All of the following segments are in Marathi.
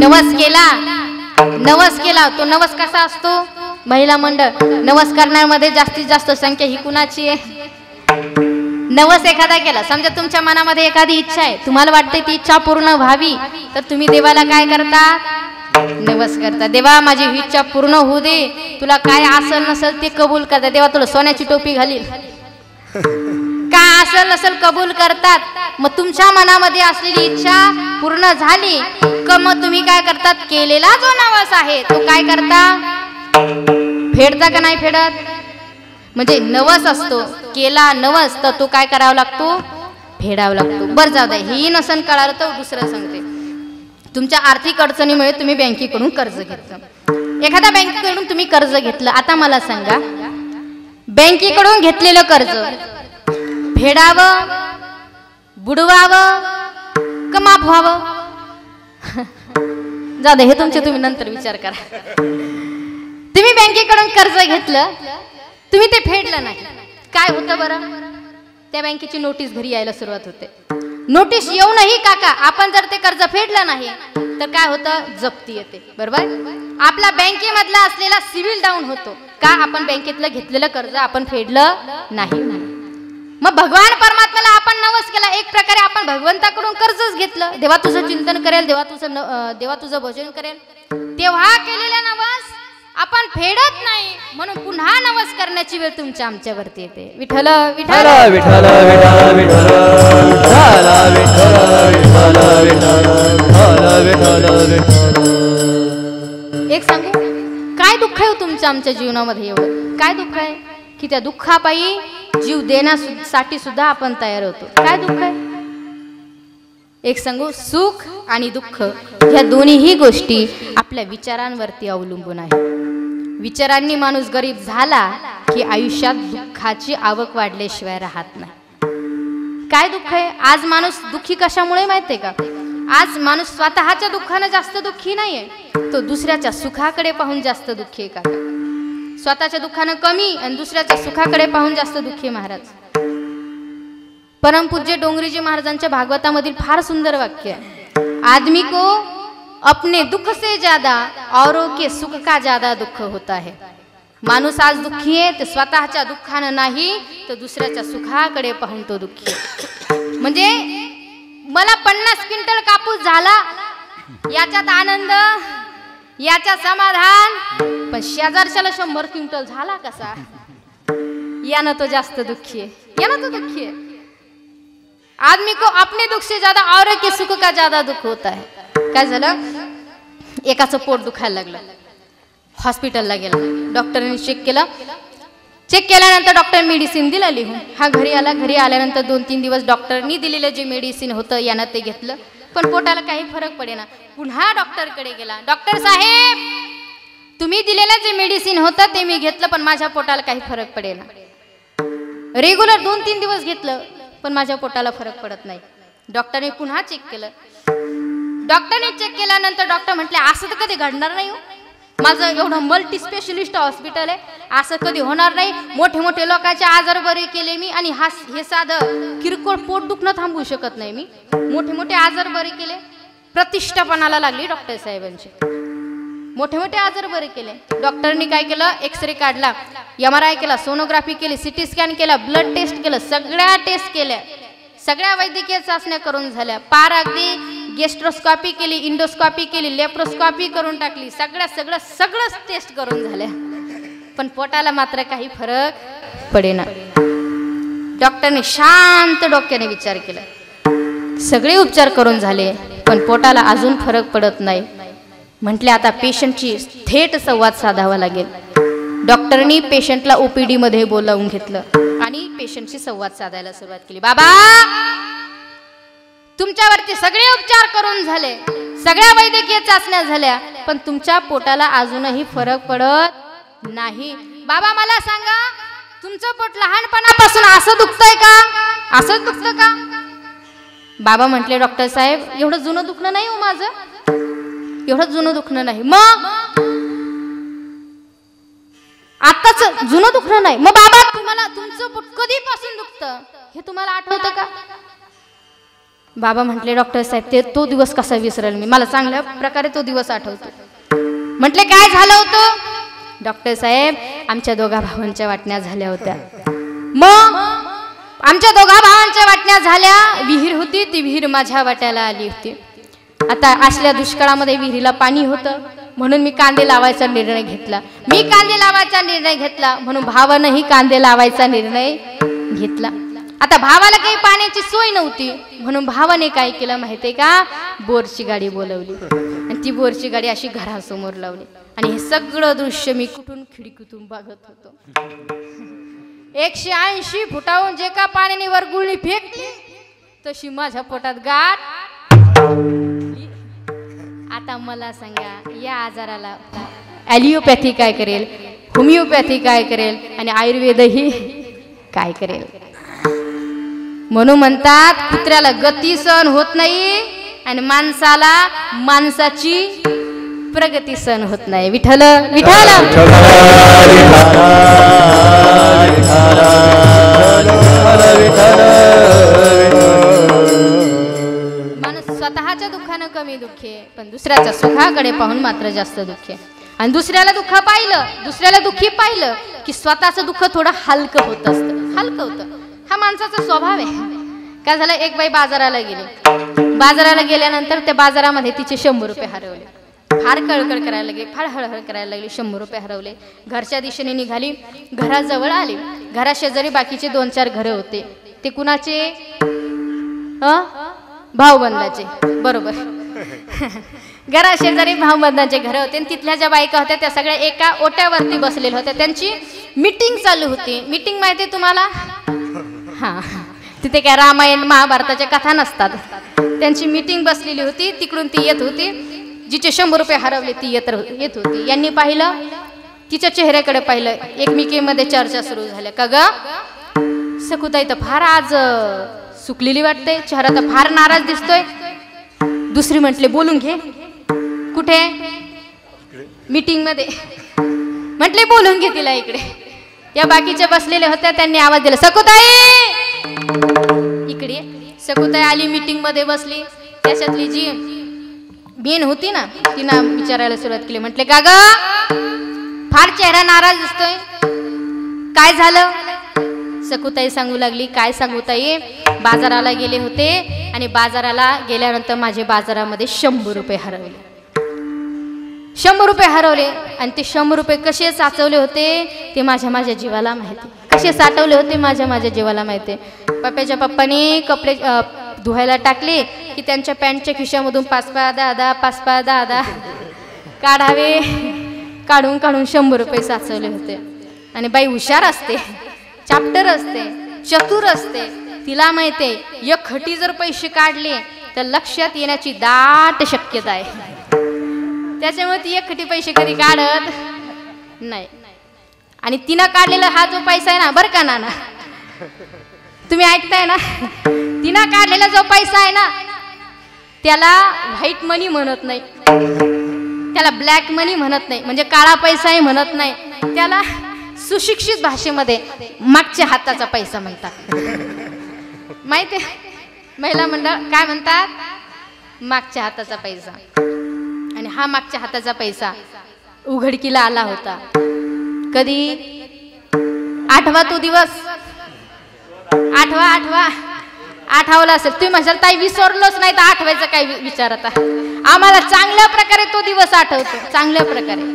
नवस केला तो नवस कसा असतो? महिला मंडळ नवस करण्यामध्ये जास्तीत जास्त संख्या ही कुणाची आहे? नवस एखादा केला, समजा तुमच्या मनामध्ये एखादी इच्छा आहे, तुम्हाला वाटते ती इच्छा पूर्ण व्हावी, तर तुम्ही देवाला काय करता? नवस करता. देवा माझी ही इच्छा पूर्ण होऊ दे, तुला काय असेल नसेल ते कबूल करता. देवा तुला सोन्याची टोपी घालील, काय असेल नसेल कबूल करतात. मग तुमच्या मनामध्ये असलेली इच्छा पूर्ण झाली का मग तुम्ही काय करतात? केलेला जो नवस आहे तो काय करता? फेडता का नाही फेडत? म्हणजे नवस असतो, केला नवस तर तो काय करावा लागतो? फेडावा लागतो. बरं जाऊ दे, ही नसन कळालं तर दुसरं सांगते. तुमच्या आर्थिक अडचणीमुळे तुम्ही बँकेकडून कर्ज घेतलं, एखाद्या बँकेकडून तुम्ही कर्ज घेतलं. आता मला सांगा, बँकेकडून घेतलेलं कर्ज फेडावं, बुडवावं का माफ व्हावं? जाऊ दे, हे तुम्ही नंतर विचार करा. तुम्ही बँकेकडून कर्ज घेतलं, तुम्ही ते फेडलं नाही, काय होतं बरं? त्या बँकेची नोटीस घरी यायला सुरुवात होते. नोटीस येऊनही काका आपण जर ते कर्ज फेडलं नाही तर काय होतं? जप्ती येते. बरोबर? आपला बँकेमधला असलेला सिव्हिल डाऊन होतो का? आपण बँकेतलं घेतलेलं कर्ज आपण फेडलं नाही. मग भगवान परमात्म्याला आपण नवस केला, एक प्रकारे आपण भगवंताकडून कर्जच घेतलं. देवा तुझं चिंतन करेल, देवा तुझं भजन करेल, तेव्हा केलेला नवस आपण फेडत नाही, म्हणून पुन्हा नवस करण्याची वेळ तुमच्या आमच्यावरती येते. विठ्ठल विठ्ठल विठ्ठल विठ्ठल विठ्ठल. एक सांगू, काय दुःख आहे तुमच्या आमच्या जीवनामध्ये? एवढं काय दुःख आहे की त्या दुःखापायी जीव देण्यासाठी सुद्धा आपण तयार होतो. काय दुःख आहे? एक सांगू, सुख आणि दुःख ह्या दोन्हीही गोष्टी आपल्या विचारांवरती अवलंबून आहे. विचारांनी माणूस गरीब झाला की आयुष्यात दुःखाची आवक वाढल्याशिवाय राहत नाही. काय दुःख आहे? आज माणूस दुःखी कशामुळे माहितीये का? आज माणूस स्वतःच्या दुःखाने जास्त दुःखी नाहीये, तो दुसऱ्याच्या सुखाकडे पाहून जास्त दुःखी आहे. काका स्वतःच्या दुःखानं कमी आणि दुसऱ्याच्या सुखाकडे पाहून जास्त दुःखी. महाराज परमपूज्य डोंगरीजी महाराजांच्या भागवतामधील फार सुंदर वाक्य आहे, आदमी को अपने दुख से ज्यादा औरों के सुख का ज्यादा दुःख होता है. माणूस आज दुःखी आहे ते स्वतःच्या दुःखानं नाही तर दुसऱ्याच्या सुखाकडे पाहून तो दुःखी आहे. म्हणजे मला 50 क्विंटल कापूस झाला याच्यात आनंद, याच्यात समाधान, पण शेजारच्याला 100 क्विंटल झाला कसा, यानं तो जास्त दुःखी आहे, यानं तो दुःखी आहे. आदमी को अपने दुख से ज्यादा औरों के सुख का ज्यादा दुःख होता है. काय झालं? एकाचं पोट दुखायला लागलं, हॉस्पिटलला गेला, डॉक्टरने चेक केलं. चेक केल्यानंतर डॉक्टर मेडिसिन दिलं लिहून. हा घरी आला. घरी आल्यानंतर 2-3 दिवस डॉक्टरनी दिलेलं जे मेडिसिन होतं यानं ते घेतलं, पण पोटाला काही फरक पडेना. पुन्हा डॉक्टरकडे गेला. डॉक्टर साहेब, तुम्ही दिलेलं जे मेडिसिन होतं ते मी घेतलं, पण माझ्या पोटाला काही फरक पडेना. रेग्युलर 2-3 दिवस घेतलं पण माझ्या पोटाला फरक पडत नाही. डॉक्टरने पुन्हा चेक केलं. डॉक्टरने चेक केल्यानंतर डॉक्टर म्हटले, असं तर कधी घडणार नाही हो, माझं एवढं मल्टी स्पेशलिस्ट हॉस्पिटल आहे, असं कधी होणार नाही. मोठे मोठे लोकांचे आजार बरे केले मी, आणि हे साधं किरकोळ पोट दुखणं थांबवू शकत नाही मी. मोठे मोठे आजार बरे केले, प्रतिष्ठापणाला लागली डॉक्टर साहेबांची. मोठे मोठे आजार बरे केले. डॉक्टरनी काय केलं? एक्सरे काढला, MRI केला, सोनोग्राफी केली, CT स्कॅन केला, ब्लड टेस्ट केलं, सगळ्या टेस्ट केल्या, सगळ्या वैद्यकीय चाचण्या करून झाल्या, पार अगदी गेस्ट्रोस्कॉपी केली, इंडोस्कॉपी केली, लेप्रोस्कॉपी करून टाकली, सगळं टेस्ट करून झाल्या, पण पोटाला मात्र काही फरक पडेना. डॉक्टरने शांत डोक्याने विचार केला, सगळे उपचार करून झाले पण पोटाला अजून फरक पडत नाही. म्हटले आता पेशंटची थेट संवाद साधावा लागेल. डॉक्टरनी पेशंटला OPD मध्ये बोलावून घेतलं आणि पेशंटशी संवाद साधायला सुरुवात केली. बाबा, तुमच्यावरती सगळे उपचार करून झाले, सगळ्या वैद्यकीय चाचण्या झाल्या, पण तुमच्या पोटाला अजूनही फरक पडत नाही. बाबा मला सांगा, तुमचं पोट लहानपणापासून असं दुखतंय का? असंच दुखतं का? बाबा म्हटले, डॉक्टर साहेब, एवढं जुनं दुखणं नाही हो माझं, एवढं जुनं दुखणं नाही. मग आताच जुनं दुखणं नाही. मग बाबा, तुम्हाला तुमचं पोट कधीपासून दुखतं हे तुम्हाला आठवतं का? बाबा म्हटले डॉक्टर साहेब ते तो दिवस कसा विसरेल मी, मला चांगल्या प्रकारे तो दिवस आठवतो. म्हटले काय झालं होतं? डॉक्टर साहेब आमच्या दोघा भावांच्या वाटण्या झाल्या होत्या. मग आमच्या दोघा भावांच्या वाटण्या झाल्या, विहीर होती ती विहीर माझ्या वाट्याला आली होती. आता असल्या दुष्काळामध्ये विहिरीला पाणी होतं म्हणून मी कांदे लावायचा निर्णय घेतला. मी कांदे लावायचा निर्णय घेतला म्हणून भावानंही कांदे लावायचा निर्णय घेतला. आता भावाला काही पाण्याची सोय नव्हती म्हणून भावाने काय केलं माहितीये का, बोरची गाडी बोलवली आणि ती बोरची गाडी अशी घरासमोर लावली आणि हे सगळं दृश्य मी कुठून खिडकीतून बघत होतो. 180 फुटावरून जे का पाण्याने वर गुळणी फेकली तशी माझ्या पोटात गाठ. आता मला सांगा या आजाराला ॲलिओपॅथी काय करेल, होमिओपॅथी काय करेल आणि आयुर्वेदही काय करेल. म्हणून म्हणतात कुत्र्याला गती सहन होत नाही आणि माणसाला माणसाची प्रगती सहन होत नाही. विठ्ठल विठ्ठल माणूस स्वतःच्या दुःखानं कमी दुःखी आहे पण दुसऱ्याच्या सुखाकडे पाहून मात्र जास्त दुःखी आहे. आणि दुसऱ्याला दुःख पाहिलं, दुसऱ्याला दुःखी पाहिलं की स्वतःचं दुःख थोडं हलकं होत असतं, हलकं होतं. हा माणसाचा स्वभाव आहे. काय झालं, एक बाई बाजाराला गेली. बाजाराला गेल्यानंतर त्या बाजारामध्ये तिचे 100 रुपये हरवले. फार कळकळ करायला लागली, फार हळहळ करायला लागली. 100 रुपये हरवले. घरच्या दिशेने निघाली, घराजवळ आली. घराशेजारी बाकीचे 2-4 घरं होते. ते कुणाचे? भाऊबंदाचे. बरोबर. घराशेजारी भाऊबंदाचे घरं होते. तिथल्या ज्या बायका होत्या त्या सगळ्या एका ओट्यावरती बसलेल्या होत्या. त्यांची मीटिंग चालू होती. मीटिंग माहिती आहे तुम्हाला? हां, तिथे काय रामायण महाभारताच्या कथा नसतात. त्यांची मीटिंग बसलेली होती. तिकडून ती येत होती. जिचे 100 रुपये हरवले ती येत होती. यांनी पाहिलं, तिच्या चेहऱ्याकडे पाहिलं. एकमेकींमध्ये चर्चा सुरू झाल्या. का ग सकुताई तर फार आज सुकलेली वाटते, चेहरा तर फार नाराज दिसतोय. दुसरी म्हटले बोलून घे. कुठे? मीटिंग मध्ये. म्हटले बोलून घे तिला इकडे. या बाकीच्या बसलेल्या होत्या, त्यांनी आवाज दिला, सकुताई इकडे. सकुताई आली, मीटिंग मध्ये बसली. त्याच्यातली जी बेन होती ना तिनं विचारायला सुरुवात केली. म्हटले का ग फार चेहरा नाराज दिसतोय, काय झालं? सकुताई सांगू लागली, काय सांगू ताई, बाजाराला गेले होते आणि बाजाराला गेल्यानंतर माझे बाजारामध्ये 100 रुपये हरवले. 100 रुपये हरवले आणि ते 100 रुपये कसे साचवले होते ते माझ्या जीवाला माहिती. कसे साठवले होते माझ्या जीवाला माहिती. पप्पाच्या पप्पाने कपडे धुवायला टाकले की त्यांच्या पॅन्टच्या खिशामधून 5-5 काढावे. काढून 100 रुपये साचवले होते. आणि बाई हुशार असते, चॅप्टर असते, चतुर असते. तिला माहितीये एक खटी जर पैसे काढले तर लक्षात येण्याची दाट शक्यता आहे. त्याच्यामुळे ती एक खटी पैसे कधी काढत नाही. आणि तिनं काढलेला हा जो पैसा आहे ना, बरं का नाना, तुम्ही ऐकताय ना, तिनं काढलेला जो पैसा आहे ना त्याला व्हाईट मनी म्हणत नाही, त्याला ब्लॅक मनी म्हणत नाही, म्हणजे काळा पैसाही म्हणत नाही. त्याला सुशिक्षित भाषेमध्ये मागच्या हाताचा पैसा म्हणतात. माहिती आहे महिला मंडळ काय म्हणतात? मागच्या हाताचा पैसा. आणि हा मागच्या हाताचा पैसा उघडकीला आला होता कधी? आठवा तो दिवस, आठवला असेल. तुम्ही म्हणशाल ताई विसरलोच नाही तर आठवायचं काय विचार? आता आम्हाला चांगल्या प्रकारे तो दिवस आठवतो, चांगल्या प्रकारे.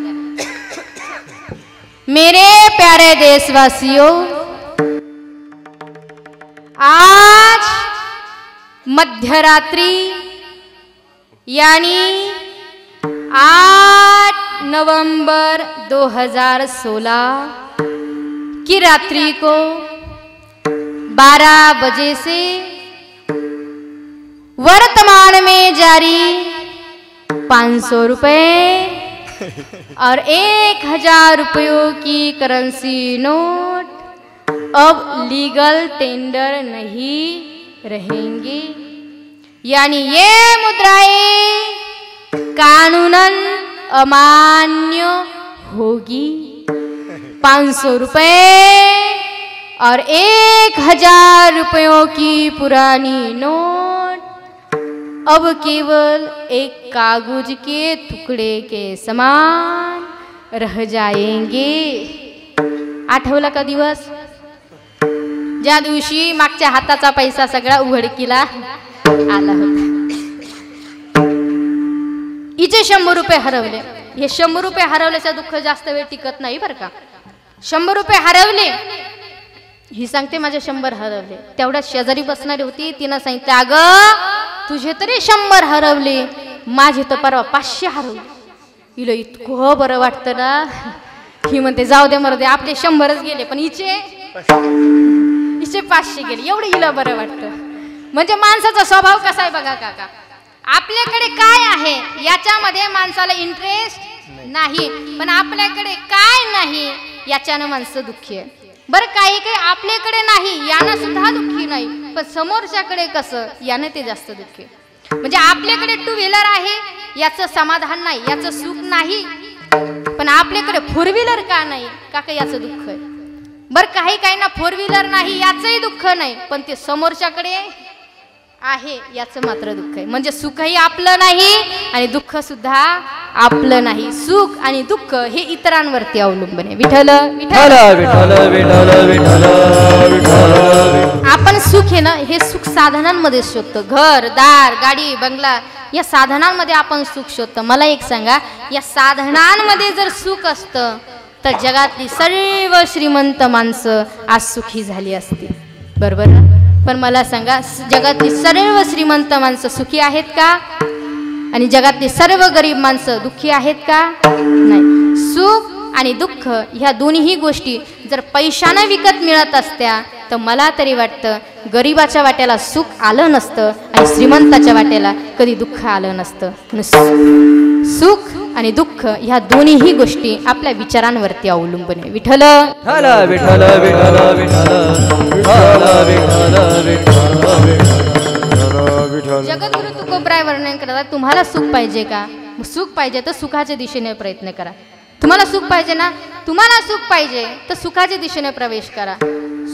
मेरे प्यारे देशवासियों, आज मध्यरात्रि यानी 8 नवंबर 2016 की रात्रि को 12 बजे से वर्तमान में जारी 500 रुपए और 1000 रुपयों की करेंसी नोट अब लीगल टेंडर नहीं रहेंगे. यानी ये मुद्राएं कानूनन अमान्य होगी. 500 रुपए और 1000 रुपयों की पुरानी नोट अब केवल एक कागज के तुकडे के समान रह जाएंगे. आठवला का दिवस ज्या दिवशी मागच्या हाताचा पैसा सगळा उघडकीला आला होता. हिचे 100 रुपये हरवले. हे 100 रुपये हरवल्याचं दुःख जास्त वेळ टिकत नाही बरं का. 100 रुपये हरवले, ही सांगते माझे 100 हरवले. तेवढ्यात शेजारी बसणारी होती, तिनं सांगितलं अगं तुझे तरी 100 हरवले, माझे तर परवा 500 हरवले. हिला इतकं बरं वाटतं ना. ही म्हणते जाऊ दे मरू दे, आपले 100च गेले पण हिचे 500 गेले. एवढं हिला बरं वाटतं. म्हणजे माणसाचा स्वभाव कसा आहे बघा काका. आपल्याकडे काय आहे याच्यामध्ये माणसाला इंटरेस्ट नाही, पण आपल्याकडे काय नाही याच्यानं माणसं दुःखी आहे. बरं काही काही आपल्याकडे नाही यानं सुद्धा दुःखी नाही, पण समोरच्याकडे कसं यानं ते जास्त दुःखी. म्हणजे आपल्याकडे 2 व्हीलर आहे याचं समाधान नाही, याचं सुख नाही, पण आपल्याकडे 4 व्हीलर का नाही काका याचं दुःख आहे. बरं काही काही ना 4 व्हीलर नाही याचंही दुःख नाही, पण ते समोरच्याकडे आहे याचं मात्र दुःख आहे. म्हणजे सुखही आपलं नाही आणि दुःख सुद्धा आपलं नाही. सुख आणि दुःख हे इतरांवरती अवलंबून आहे. विठ्ठल विठ्ठल विठ्ठल विठ्ठल विठ्ठल. आपण सुख आहे ना हे सुख साधनांमध्ये शोधतो. घर दार गाडी बंगला या साधनांमध्ये आपण सुख शोधतो. मला एक सांगा, या साधनांमध्ये जर सुख असतं तर जगातली सर्व श्रीमंत माणसं आज सुखी झाली असती, बरोबर ना. पण मला सांगा जगातली सर्व श्रीमंत माणसं सुखी आहेत का? आणि जगातली सर्व गरीब माणसं दुःखी आहेत का? नाही. सुख आणि दुःख ह्या दोन्ही गोष्टी जर पैशाने विकत मिळत असत्या तर मला तरी वाटतं गरीबाच्या वाट्याला सुख आलं नसतं आणि श्रीमंताच्या वाट्याला कधी दुःख आलं नसतं. सुख आणि दुःख ह्या दोन्ही गोष्टी आपल्या विचारांवरती अवलंबून आहे. विठ्ठल विठ्ठल विठ्ठल विठ्ठल. जगद्गुरु तुकोबराय वर्णन करतात, तुम्हाला सुख पाहिजे का? सुख पाहिजे तर सुखाच्या दिशेने प्रयत्न करा. तुम्हाला सुख पाहिजे ना, तुम्हाला सुख पाहिजे तर सुखाच्या दिशेने प्रवेश करा.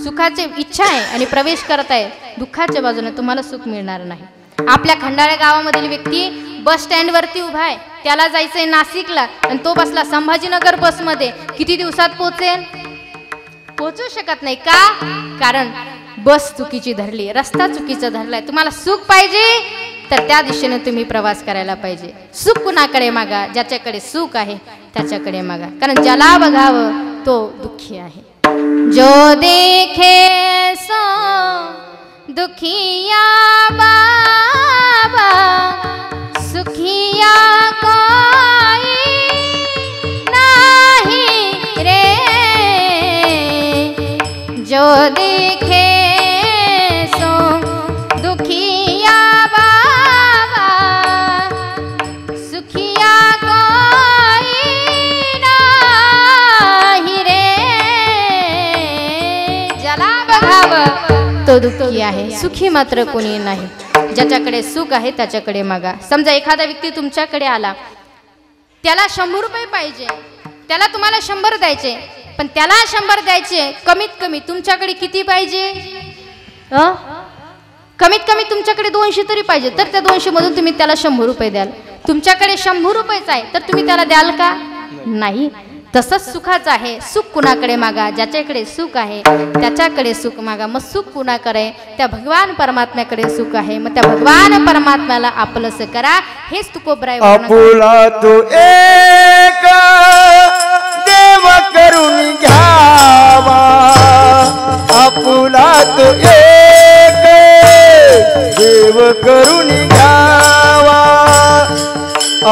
सुखाची इच्छा आहे आणि प्रवेश करत आहे दुःखाच्या बाजूने, तुम्हाला सुख मिळणार नाही. आपल्या खंडाळ्या गावामधील व्यक्ती बस स्टँड वरती उभा आहे, त्याला जायचंय नाशिकला आणि तो बसला संभाजीनगर बसमध्ये, किती दिवसात पोहोचेल? पोहोचू शकत नाही. का? कारण बस चुकीची धरली, रस्ता चुकीचा धरलाय. तुम्हाला सुख पाहिजे तर त्या दिशेने तुम्ही प्रवास करायला पाहिजे. सुख कुणाकडे मागा? ज्याच्याकडे सुख आहे त्याच्याकडे मागा, कारण ज्याला बघावं तो दुःखी आहे. जो देखे सो दुखिया बाबा, सुखिया कोई नहीं रे. जो देखे सो दुखिया बाबा, सुखिया कोई नहीं रे. ज्याला बघावं तो दुःखी आहे, सुखी मात्र कोणी नाही. ज्याच्याकडे सुख आहे त्याच्याकडे मागा. समजा एखादा व्यक्ती तुमच्याकडे आला, त्याला 100 रुपये पाहिजे, त्याला तुम्हाला 100 द्यायचे, पण त्याला 100 द्यायचे कमीत कमी तुमच्याकडे किती पाहिजे? कमीत कमी तुमच्याकडे 200 तरी पाहिजे, तर त्या 200 मधून तुम्ही त्याला 100 रुपये द्याल. तुमच्याकडे 100 रुपयेच आहे तर तुम्ही त्याला द्याल का? नाही. तसंच सुखाचं आहे. सुख कुणाकडे मागा? ज्याच्याकडे सुख आहे त्याच्याकडे सुख मागा. मग सुख कुणाकडे? त्या भगवान परमात्म्याकडे सुख आहे, मग त्या भगवान परमात्म्याला आपलंसं करा. हेच तुकोबराय आपुला तू एक देव करून घ्यावा. आपुला तू एक देव करून घ्यावा.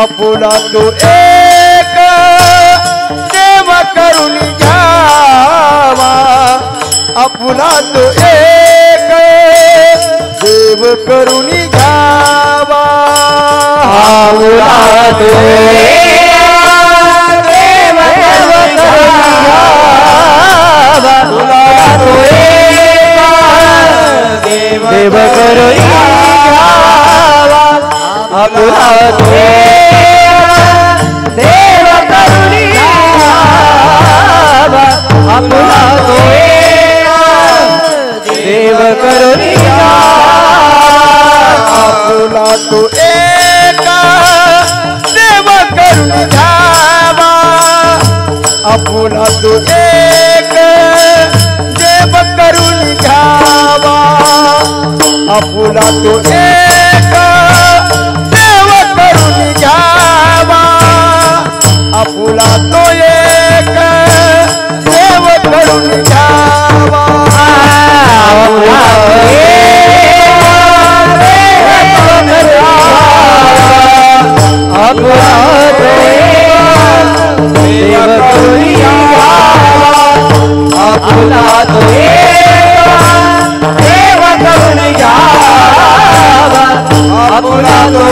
आपुला तू एक देव करून घ्यावा. आपुला तो एक देव करून घ्यावा. आपुला तो एक देव करून घ्यावा. आपुला तो एक देव करून घ्यावा. आपुला तो देव करून आपुला तो देव करून आपुला तो तो एक देव करून घ्यावा आपुला तो एक देव करून घ्यावा आपुला तो एक देव करून घ्यावा आपुला तो देव करून घ्यावा आपुला तो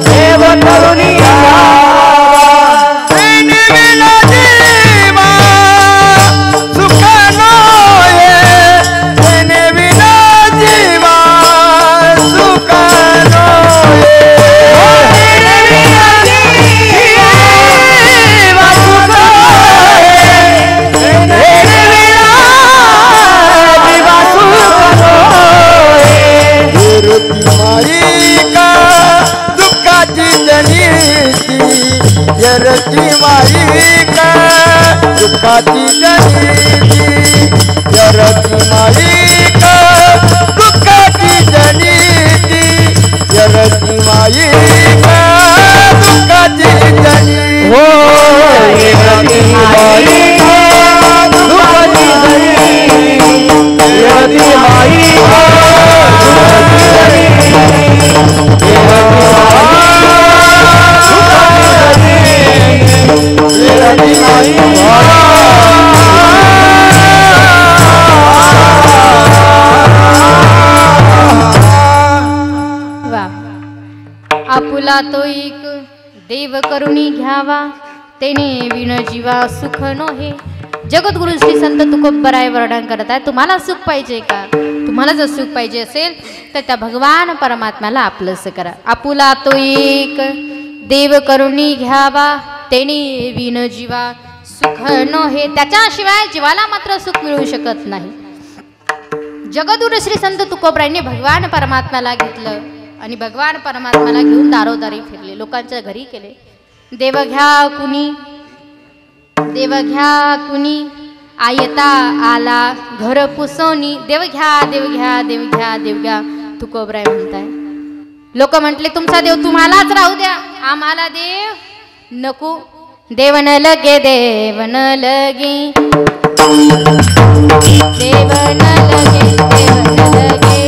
देव करून घ्यावा विना जीवा सुख नये विना जीवा सुख नये यरती माई का दुखाची जनीती यरती माई का दुखाची जनीती यरती माई का दुखाची जनीती हो यरती माई का दुखाची जनीती यरती माई का दुखाची जनीती आपुला तो एक देव करुणी घ्यावा तेने विण जीवा सुख नोहे। जगद्गुरु श्री संत तुकोबराय वर्णन करत आहे, तुम्हाला सुख पाहिजे का? तुम्हाला जर सुख पाहिजे असेल तर त्या भगवान परमात्म्याला आपलंसं करा। आपुला तो एक देव करुणी घ्यावा तेने विण जीवा सुख नोहे। त्याच्याशिवाय जीवाला मात्र सुख मिळू शकत नाही। जगद्गुरु श्री संत तुकोबरायांनी भगवान परमात्म्याला घेतलं आणि भगवान परमात्म्याला घेऊन दारोदारी फिरले, लोकांच्या घरी केले। देव घ्या कुणी, देव घ्या कुणी, आयता आला घर पुसवणी। देव घ्या देव घ्या देव घ्या देव घ्या, तुकोबराय म्हणताय। लोक म्हटले तुमचा देव तुम्हालाच राहू द्या, आम्हाला देव नको। देव न लगे देव न लगे देव न लगे देव न लगे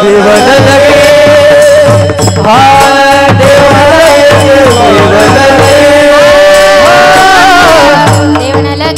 देव न लगे देव न लगे देव न लगे देव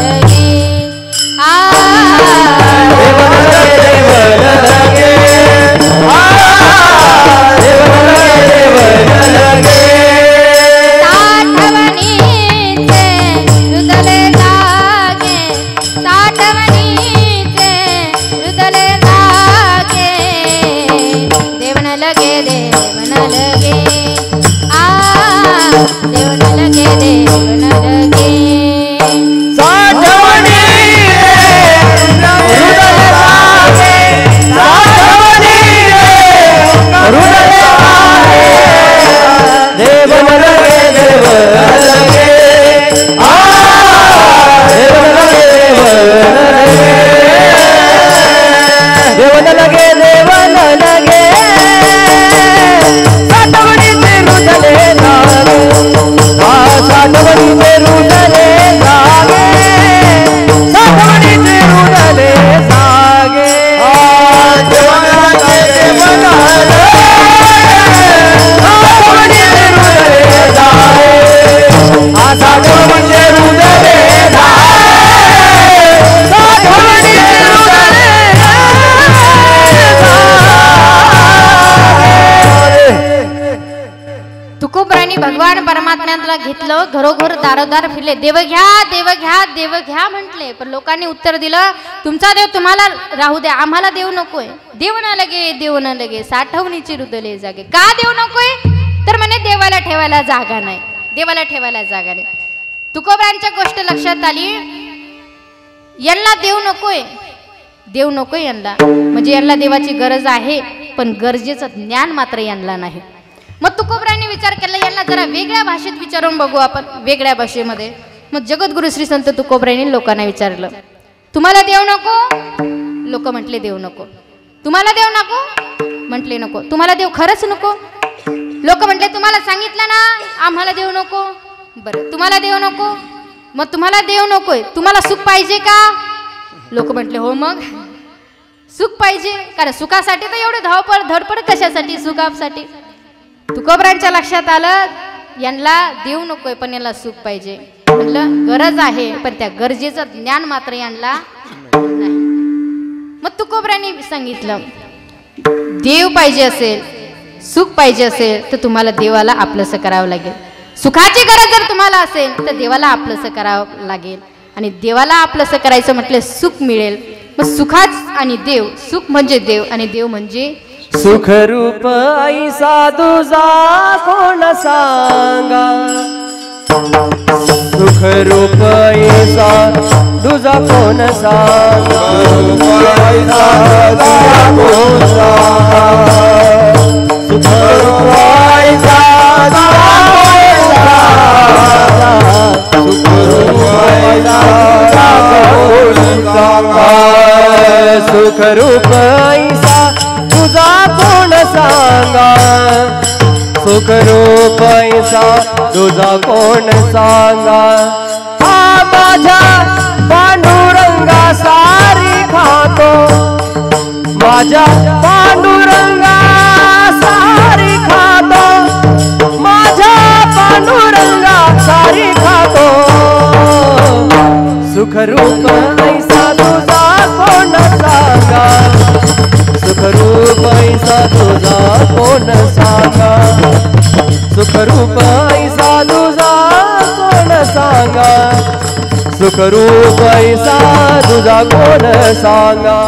न लगे देव न लगे भगवान परमात्म्याला घेतलं, घरोघर दारोदार फिरले, देव घ्या देव घ्या देव घ्या म्हटले। पण लोकांनी उत्तर दिलं तुमचा देव तुम्हाला राहू द्या, आम्हाला देव नकोय। देव न लगे देव न लगे साठवणीची रुदले जागे। का देव नकोय? तर म्हणे देवाला ठेवायला जागा नाही, देवाला ठेवायला जागा नाही। तुकोबरांच्या गोष्ट लक्षात आली, यांना देव नकोय, देव नकोय यांना, म्हणजे यांना देवाची गरज आहे पण गरजेचं ज्ञान मात्र यांना नाही। मग तुकोबराने विचार केला यांना जरा वेगळ्या भाषेत विचारून बघू आपण, वेगळ्या भाषेमध्ये. मग जगद्गुरु श्री संत तुकोबराने लोकांना विचारलं, तुम्हाला देव नको? लोक म्हटले देव नको. तुम्हाला देव नको? म्हटले नको. तुम्हाला देव खरंच नको? लोक म्हटले तुम्हाला सांगितलं ना आम्हाला देव नको. बरं तुम्हाला देव नको, मग तुम्हाला देव नकोय, तुम्हाला सुख पाहिजे का? लोक म्हटले हो मग सुख पाहिजे, कारण सुखासाठी तर एवढे धावपळ धडपड कशासाठी? सुखासाठी. तुकोबरांच्या लक्षात आलं यांना देव नकोय पण यांना सुख पाहिजे. म्हटलं गरज आहे पण त्या गरजेचं ज्ञान मात्र यांना नाही. मग तुकोबरांनी सांगितलं देव पाहिजे असेल, सुख पाहिजे असेल तर तुम्हाला देवाला आपलंसं करावं लागेल. सुखाची गरज जर तुम्हाला असेल तर देवाला आपलंसं करावं लागेल, आणि देवाला आपलंसं करायचं म्हटलं सुख मिळेल. मग सुखाच आणि देव, सुख म्हणजे देव आणि देव म्हणजे सुखरूप ऐसा तुझा कोण सांगा, सुखरूप ऐसा तुझा कोण सांगा, सुखरूप ऐसा सुखरूप ऐसा तुझा कोण सांगा, सुखरूप ऐसा तुझा कोण सांगा. हा माझ्या पांडुरंगा सारी खातो, माझ्या पांडुरंगा सारी खातो, माझ्या पांडुरंगा सारी खातो. सुखरूप ऐसा तुझा कोण सांगा, सुखरूप ऐसा तुझा कोण सांगा, सुखरूप ऐसा तुझा कोण सांगा, सुखरूप ऐसा तुझा कोण सांगा.